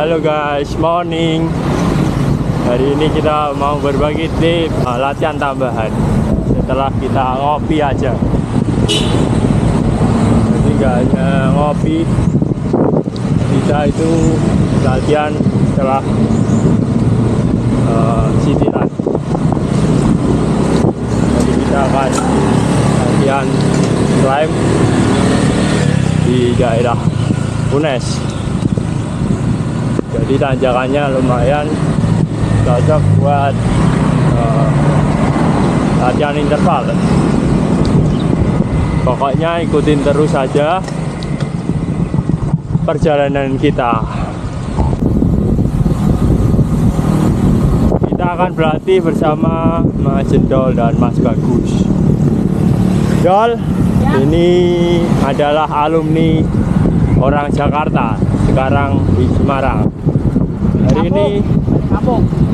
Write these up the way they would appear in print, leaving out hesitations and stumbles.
Halo guys, morning. Hari ini kita mau berbagi tips latihan tambahan setelah kita ngopi aja. Jadi nggak hanya ngopi, kita itu latihan setelah city run. Jadi kita akan latihan climb di daerah UNES. Jadi tanjakannya lumayan cocok buat latihan interval. Pokoknya ikutin terus saja perjalanan kita. Kita akan berlatih bersama Mas Jendol dan Mas Bagus. Jol, ya. Ini adalah alumni orang Jakarta, sekarang di Semarang.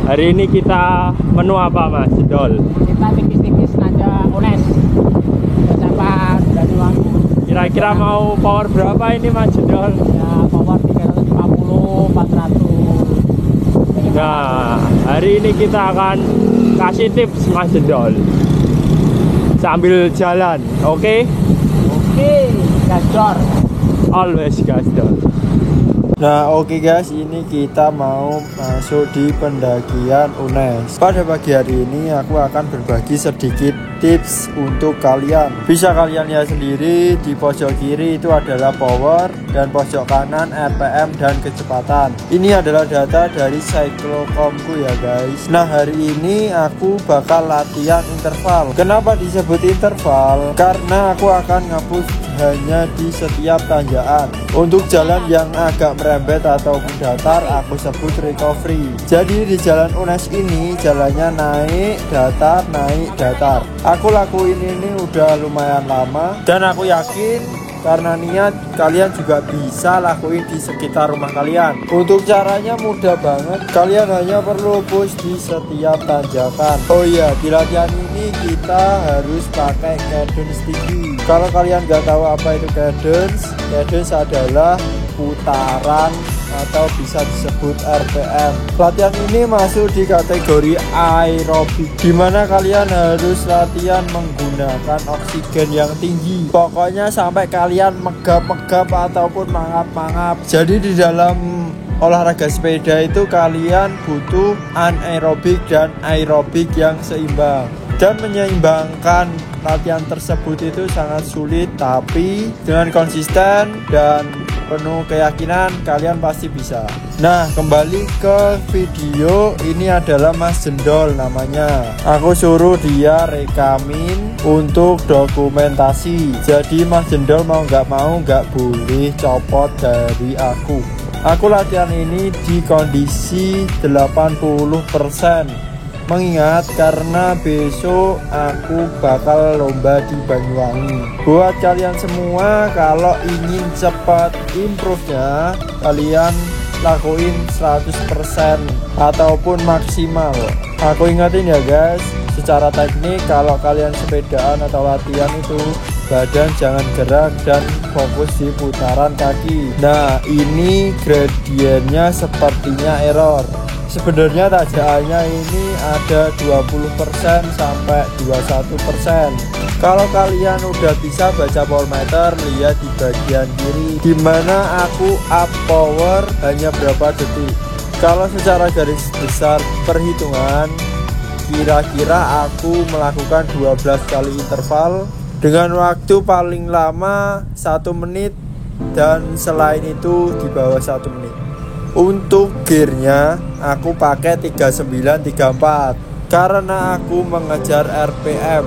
Hari ini kita menu apa Mas Jendol? Kita tipis-tipis aja UNES bersama Banyuwangi. Kira-kira mau power berapa ini Mas Jendol? Ya power 350, 400. Nah, hari ini kita akan kasih tips Mas Jendol sambil jalan, oke? Oke, gasdor. Always gasdor. Nah oke guys, ini kita mau masuk di pendakian UNES. Pada pagi hari ini aku akan berbagi sedikit tips untuk kalian. Bisa kalian lihat sendiri, di pojok kiri itu adalah power dan pojok kanan RPM dan kecepatan. Ini adalah data dari Cyclocomku ya guys. Nah hari ini aku bakal latihan interval. Kenapa disebut interval? Karena aku akan ngapus hanya di setiap tanjakan. Untuk jalan yang agak merembet ataupun datar aku sebut recovery. Jadi di jalan UNES ini jalannya naik datar. Aku lakuin ini udah lumayan lama dan aku yakin karena niat kalian juga bisa lakuin di sekitar rumah kalian. Untuk caranya mudah banget, kalian hanya perlu push di setiap tanjakan. Oh iya, di latihan ini kita harus pakai cadence tinggi. Kalau kalian nggak tahu apa itu cadence adalah putaran atau bisa disebut RPM. Latihan ini masuk di kategori aerobik, dimana kalian harus latihan menggunakan oksigen yang tinggi. Pokoknya sampai kalian megap-megap ataupun mangap-mangap. Jadi di dalam olahraga sepeda itu kalian butuh anaerobik dan aerobik yang seimbang. Dan menyeimbangkan latihan tersebut itu sangat sulit, tapi dengan konsisten dan penuh keyakinan kalian pasti bisa. Nah kembali ke video, ini adalah Mas Jendol namanya. Aku suruh dia rekamin untuk dokumentasi. Jadi Mas Jendol mau nggak boleh copot dari aku. Aku latihan ini di kondisi 80%. Mengingat karena besok aku bakal lomba di Banyuwangi. Buat kalian semua, kalau ingin cepat improve-nya, kalian lakuin 100% ataupun maksimal. Aku ingetin ya guys, secara teknik kalau kalian sepedaan atau latihan itu badan jangan gerak dan fokus di putaran kaki. Nah ini gradiennya sepertinya error. Sebenarnya tanjakannya ini ada 20% sampai 21%. Kalau kalian udah bisa baca power meter, lihat di bagian kiri dimana aku up power hanya berapa detik. Kalau secara garis besar perhitungan, kira-kira aku melakukan 12 kali interval dengan waktu paling lama 1 menit dan selain itu di bawah 1 menit. Untuk gearnya aku pakai 3934 karena aku mengejar RPM,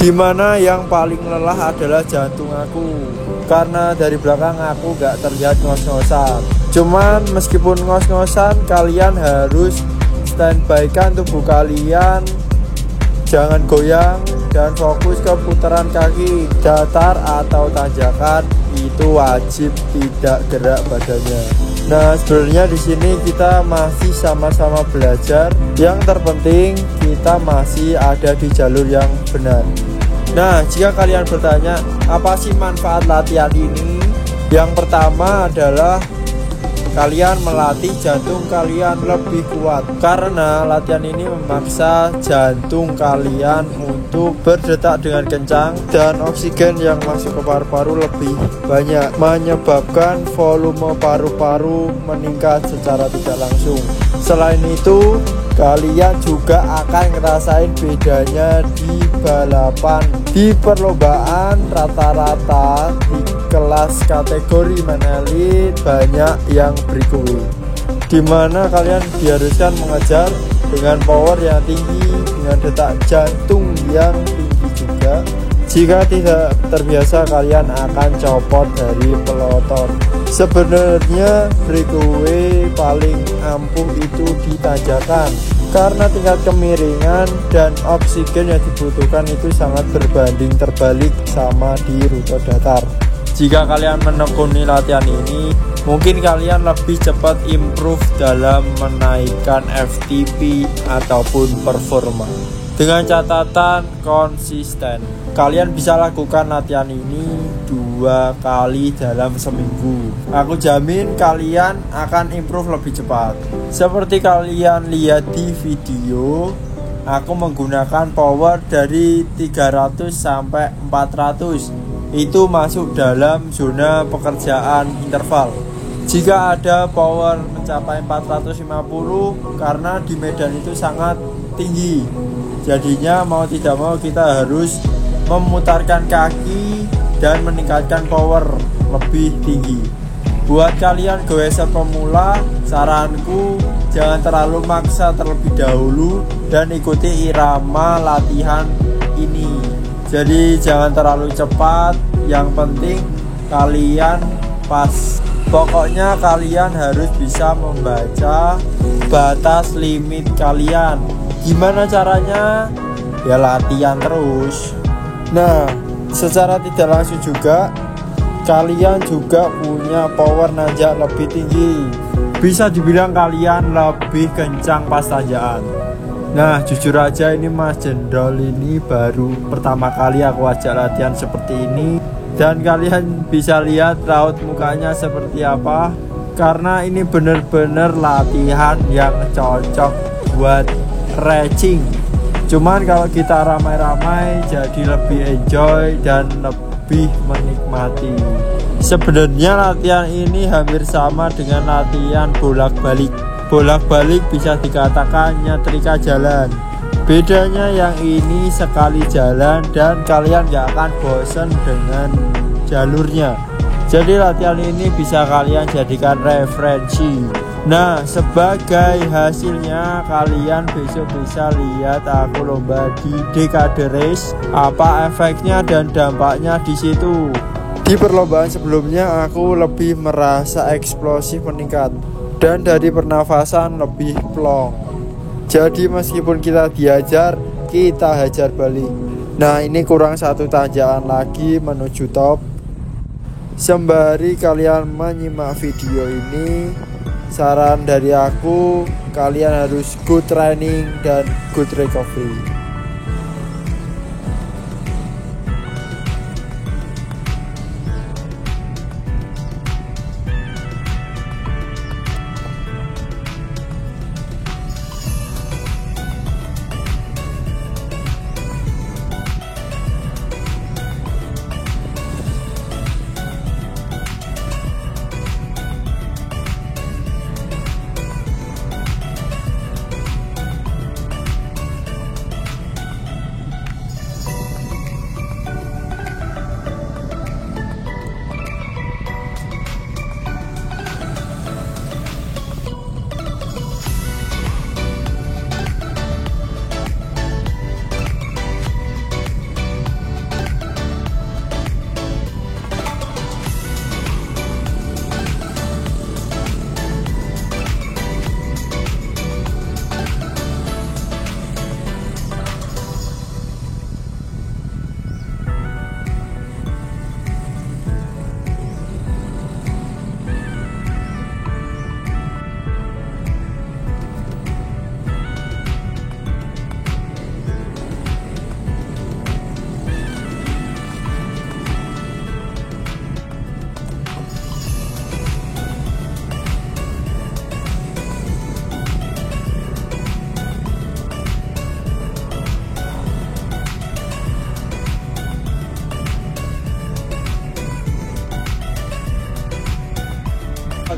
dimana yang paling lelah adalah jantung aku karena dari belakang aku gak terlihat ngos-ngosan. Cuman meskipun ngos-ngosan, kalian harus standby kan tubuh kalian, jangan goyang dan fokus ke putaran kaki. Datar atau tanjakan itu wajib tidak gerak badannya. Nah sebenarnya di sini kita masih sama-sama belajar. Yang terpenting kita masih ada di jalur yang benar. Nah jika kalian bertanya apa sih manfaat latihan ini, yang pertama adalah kalian melatih jantung kalian lebih kuat, karena latihan ini memaksa jantung kalian untuk berdetak dengan kencang dan oksigen yang masuk ke paru-paru lebih banyak, menyebabkan volume paru-paru meningkat secara tidak langsung. Selain itu, kalian juga akan ngerasain bedanya di balapan. Di perlombaan rata-rata di kelas kategori men elite banyak yang breakaway, dimana kalian diharuskan mengejar dengan power yang tinggi, dengan detak jantung yang tinggi juga. Jika tidak terbiasa, kalian akan copot dari peloton. Sebenarnya breakaway paling ampuh itu di tanjakan, karena tingkat kemiringan dan oksigen yang dibutuhkan itu sangat berbanding terbalik sama di rute datar. Jika kalian menekuni latihan ini, mungkin kalian lebih cepat improve dalam menaikkan FTP ataupun performa. Dengan catatan konsisten, kalian bisa lakukan latihan ini 2 kali dalam seminggu. Aku jamin kalian akan improve lebih cepat. Seperti kalian lihat di video, aku menggunakan power dari 300 sampai 400. Itu masuk dalam zona pekerjaan interval. Jika ada power mencapai 450, karena di medan itu sangat tinggi, jadinya mau tidak mau kita harus memutarkan kaki dan meningkatkan power lebih tinggi. Buat kalian goeser pemula, saranku jangan terlalu maksa terlebih dahulu dan ikuti irama latihan ini. Jadi jangan terlalu cepat, yang penting kalian pas. Pokoknya kalian harus bisa membaca batas limit kalian. Gimana caranya? Ya latihan terus. Nah, secara tidak langsung juga kalian juga punya power nanjak lebih tinggi. Bisa dibilang kalian lebih kencang pas tanjakan. Nah, jujur aja ini Mas Jendol ini baru pertama kali aku ajak latihan seperti ini. Dan kalian bisa lihat raut mukanya seperti apa, karena ini bener-bener latihan yang cocok buat racing. Cuman kalau kita ramai-ramai jadi lebih enjoy dan lebih menikmati. Sebenarnya latihan ini hampir sama dengan latihan bolak-balik. Bolak-balik bisa dikatakan nyetrika jalan. Bedanya yang ini sekali jalan dan kalian gak akan bosen dengan jalurnya. Jadi latihan ini bisa kalian jadikan referensi. Nah, sebagai hasilnya kalian besok bisa lihat aku lomba di Dekade Race, apa efeknya dan dampaknya di situ. Di perlombaan sebelumnya aku lebih merasa eksplosif meningkat dan dari pernafasan lebih plong. Jadi meskipun kita diajar, kita hajar balik. Nah, ini kurang 1 tanjakan lagi menuju top. Sembari kalian menyimak video ini, saran dari aku, kalian harus good training dan good recovery.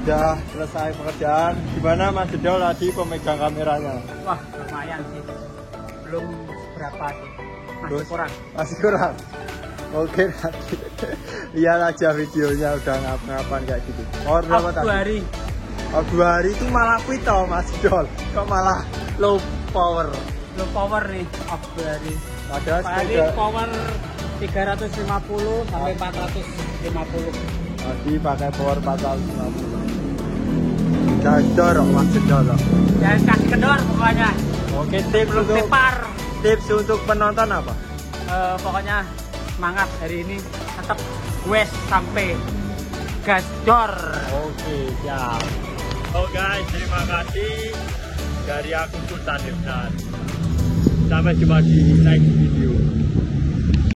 udah selesai pekerjaan. Gimana Mas Jedol tadi pemegang kameranya? Wah, lumayan sih. Belum berapa sih. Masih Terus? kurang. Masih kurang. Oke, nanti lihat aja videonya udah ngapa-ngapain kayak gitu. Power berapa tadi? 2 hari. Oh, 2 hari itu malah quit tau Mas Jedol. Kok malah low power? Low power nih, 2 hari. Padahal Tadi sepeda power 350 sampai 450. tadi pakai power 450. Gacor Mas Jedol. Jangan kasih kendor pokoknya. Oke, tips Belum untuk tepar. tips untuk penonton apa? Pokoknya semangat hari ini tetap wes sampai gacor. Oke, siap. Oh guys, terima kasih dari aku Sultan Ibnan. Sampai jumpa di next video.